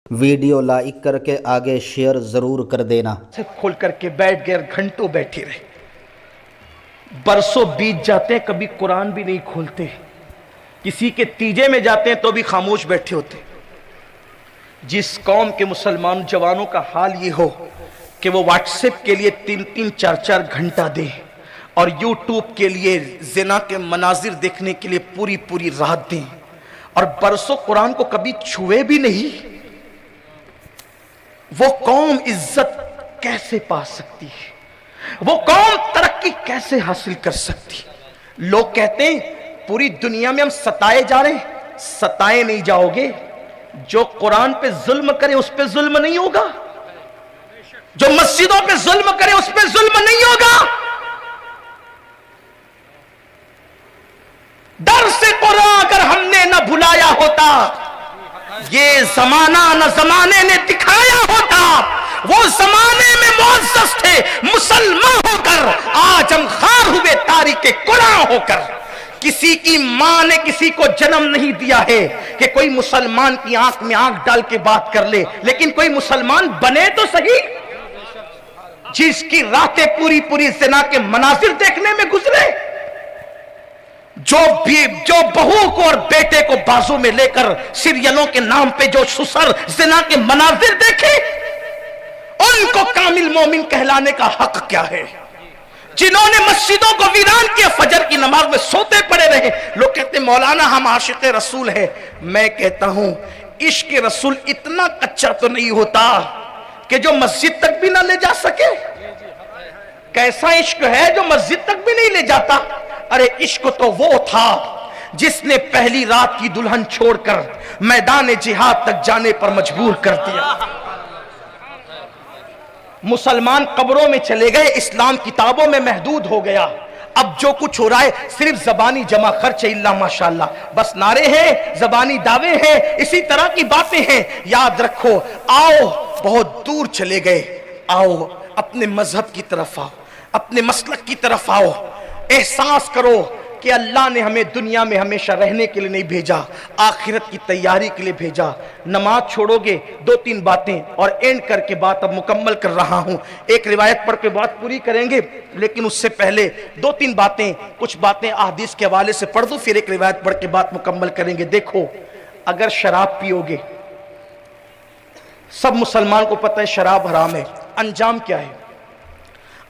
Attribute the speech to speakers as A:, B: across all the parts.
A: Video like करके आगे share ज़रूर कर देना।
B: से खोल करके बैठ गए, घंटों बैठे रहे, बरसों बीत जाते हैं, कभी कुरान भी नहीं खोलते, किसी के तीजे में जाते हैं तो भी खामोश बैठे होते। जिस कौम के मुसलमान जवानों का हाल ये हो कि वो व्हाट्सएप के लिए 3-3 4-4 घंटा दें और यूट्यूब के लिए ज़िना के मनाजिर देखने के लिए पूरी पूरी रात दें और बरसों कुरान को कभी छुए भी नहीं, वो कौम इज्जत कैसे पा सकती है? वो कौम तरक्की कैसे हासिल कर सकती है? लोग कहते हैं पूरी दुनिया में हम सताए जा रहे हैं। सताए नहीं जाओगे, जो कुरान पे जुल्म करे उस पे जुल्म नहीं होगा, जो मस्जिदों पे जुल्म करे उस पे जुल्म नहीं होगा। डर से कुरान अगर हमने न भुलाया होता, ये जमाना न जमाने ने दिखाया होता, वो जमाने में मुअज़्ज़ज़ थे मुसलमान होकर, आज हम खार हुए तारीके कुरान होकर। किसी की मां ने किसी को जन्म नहीं दिया है कि कोई मुसलमान की आंख में आंख डाल के बात कर ले, लेकिन कोई मुसलमान बने तो सही, जिसकी रातें पूरी पूरी ज़िना के मनाजिर देखने में गुजरे, जो बहू को और बेटे को बाजू में लेकर सीरियलों के नाम पे जो सुसर ज़िना के मनाजिर देखे, उनको कामिल मोमिन कहलाने का हक क्या है? जिन्होंने मस्जिदों को वीरान किया, फजर की नमाज में सोते पड़े रहे। लोग कहते मौलाना हम आशिक रसूल है। मैं कहता हूं इश्क रसूल इतना कच्चा तो नहीं होता कि जो मस्जिद तक भी ना ले जा सके। कैसा इश्क है जो मस्जिद तक भी नहीं ले जाता? अरे इश्क तो वो था जिसने पहली रात की दुल्हन छोड़कर मैदान जिहाद तक जाने पर मजबूर कर दिया। मुसलमान कब्रों में चले गए, इस्लाम किताबों में महदूद हो गया। अब जो कुछ हो रहा है सिर्फ जबानी जमा खर्च इल्ला माशाअल्लाह, बस नारे हैं, जबानी दावे हैं, इसी तरह की बातें हैं। याद रखो, आओ बहुत दूर चले गए, आओ अपने मजहब की तरफ आओ, अपने मसलक की तरफ आओ। एहसास करो कि अल्लाह ने हमें दुनिया में हमेशा रहने के लिए नहीं भेजा, आखिरत की तैयारी के लिए भेजा। नमाज छोड़ोगे, 2-3 बातें और एंड करके बात अब मुकम्मल कर रहा हूं। एक रिवायत पढ़ के बात पूरी करेंगे, लेकिन उससे पहले 2-3 बातें, कुछ बातें अहदीस के हवाले से पढ़ दूं, फिर एक रिवायत पढ़ के बात मुकम्मल करेंगे। देखो, अगर शराब पियोगे, सब मुसलमान को पता है शराब हराम है, अंजाम क्या है?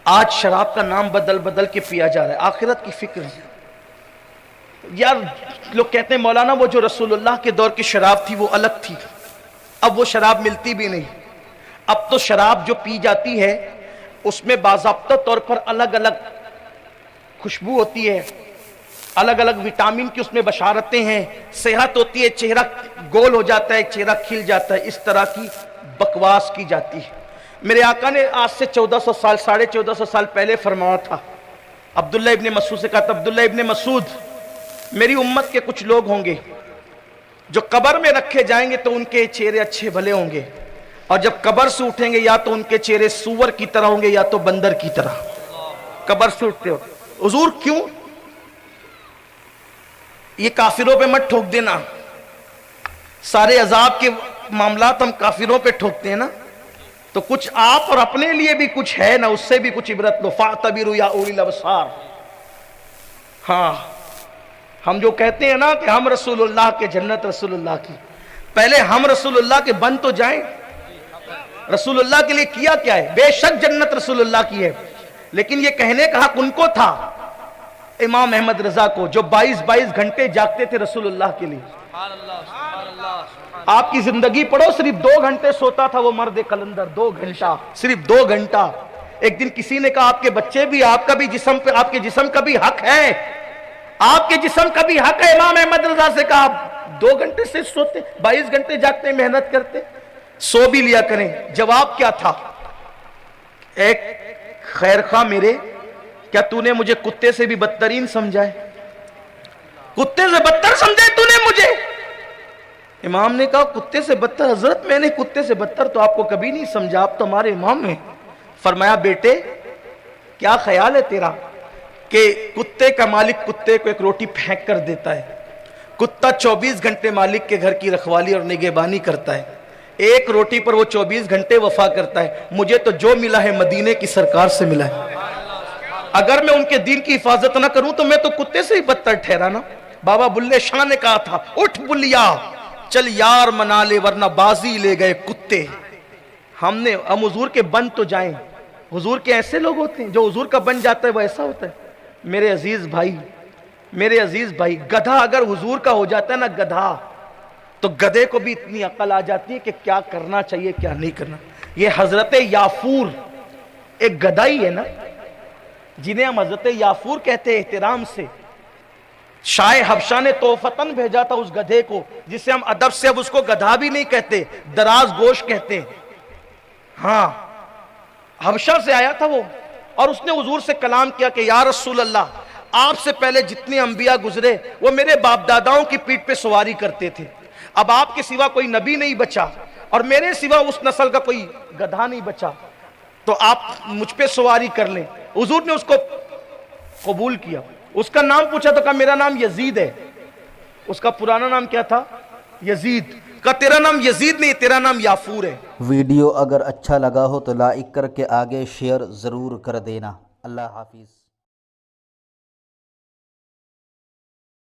B: आज शराब का नाम बदल बदल के पिया जा रहा है। आखिरत की फिक्र है यार। लोग कहते हैं मौलाना वो जो रसूलुल्लाह के दौर की शराब थी वो अलग थी, अब वो शराब मिलती भी नहीं। अब तो शराब जो पी जाती है उसमें बाज़ाब्ता तौर पर अलग अलग खुशबू होती है, अलग अलग विटामिन की उसमें बशारतें हैं, सेहत होती है, चेहरा गोल हो जाता है, चेहरा खिल जाता है, इस तरह की बकवास की जाती है। मेरे आका ने आज से 1400 साल 1450 साल पहले फरमाया था, अब्दुल्ला इब्ने मसूद से कहा था, अब्दुल्ला इब्ने मसूद, मेरी उम्मत के कुछ लोग होंगे जो कब्र में रखे जाएंगे तो उनके चेहरे अच्छे भले होंगे, और जब कब्र से उठेंगे या तो उनके चेहरे सूअर की तरह होंगे या तो बंदर की तरह। कब्र से उठते हो हुजूर क्यों? ये काफिरों पे मत ठोक देना, सारे अजाब के मामलात हम काफिरों पे ठोकते हैं ना, तो कुछ आप और अपने लिए भी कुछ है ना, उससे भी कुछ इबरत लो। फातबिरु या उलिल अबसार। हाँ, हम जो कहते हैं ना कि हम रसूलुल्लाह के, जन्नत रसूलुल्लाह की, पहले हम रसूलुल्लाह के बन तो जाएं। रसूलुल्लाह के लिए किया क्या है? बेशक जन्नत रसूलुल्लाह की है, लेकिन ये कहने का हक उनको था, इमाम अहमद रजा को, जो 22-22 घंटे जागते थे रसूलुल्लाह के लिए। आपकी जिंदगी पढ़ो, सिर्फ 2 घंटे सोता था वो मर्द कलंदर, 2 घंटा, सिर्फ 2 घंटा। एक दिन किसी ने कहा आपके बच्चे भी, आपका भी जिस्म पे, आपके जिस्म का भी हक है, आपके जिस्म का भी हक है। इमाम अहमद रजा से कहा 2 घंटे से सोते, 22 घंटे जागते, मेहनत करते, सो भी लिया करें। जवाब क्या था? एक खैर खा मेरे, क्या तूने मुझे कुत्ते से भी बदतरीन समझा है? कुत्ते से बदतर समझे तूने मुझे? इमाम ने कहा कुत्ते से बदतर? हजरत मैंने कुत्ते से बदतर तो आपको कभी नहीं समझा, आप तो हमारे इमाम हैं। फरमाया बेटे क्या ख्याल है तेरा कि कुत्ते का मालिक कुत्ते को एक रोटी फेंक कर देता है, कुत्ता 24 घंटे मालिक के घर की रखवाली और निगहबानी करता है, ایک روٹی پر وہ 24 گھنٹے وفا کرتا ہے. مجھے تو جو ملا ہے مدینے کی سرکار سے ملا ہے. اگر میں ان کے دین کی حفاظت نہ کروں تو میں تو کتے سے ہی بدتر ٹھہرا نا. بابا بلے شاہ نے کہا تھا اٹھ بلیا چل یار منا لے ورنہ بازی لے گئے کتے. ہم حضور کے بن تو جائیں. حضور کے ایسے لوگ ہوتے ہیں جو حضور کا بن جاتا ہے وہ ایسا ہوتا ہے. میرے عزیز بھائی گدھا اگر حضور کا ہو جاتا ہے نا گدھا, تو گدھے کو بھی اتنی عقل آ جاتی ہے کہ کیا کرنا چاہیے کیا نہیں کرنا. یہ حضرت یافور ایک گدھا ہی ہے نا جنہیں ہم حضرت یافور کہتے ہیں احترام سے. شاہ حبشہ نے توفتاً بھیجا تھا اس گدھے کو, جسے ہم ادب سے اب اس کو گدھا بھی نہیں کہتے, دراز گوش کہتے ہیں. ہاں حبشہ سے آیا تھا وہ, اور اس نے حضور سے کلام کیا کہ یا رسول اللہ, آپ سے پہلے جتنے انبیاء گزرے وہ میرے باپ داداؤں کی پیٹھ پہ سواری کرتے تھے. اب آپ کے سوا کوئی نبی نہیں بچا اور میرے سوا اس نسل کا کوئی گدھا نہیں بچا, تو آپ مجھ پہ سواری کر لیں. حضور نے اس کو قبول کیا. اس کا نام پوچھا تو کہا میرا نام یزید ہے. اس کا پرانا نام کیا تھا؟ یزید. کہا تیرا نام یزید نہیں, تیرا نام یافور ہے.
A: ویڈیو اگر اچھا لگا ہو تو لائک کر کے آگے شیئر ضرور کر دینا. اللہ حافظ.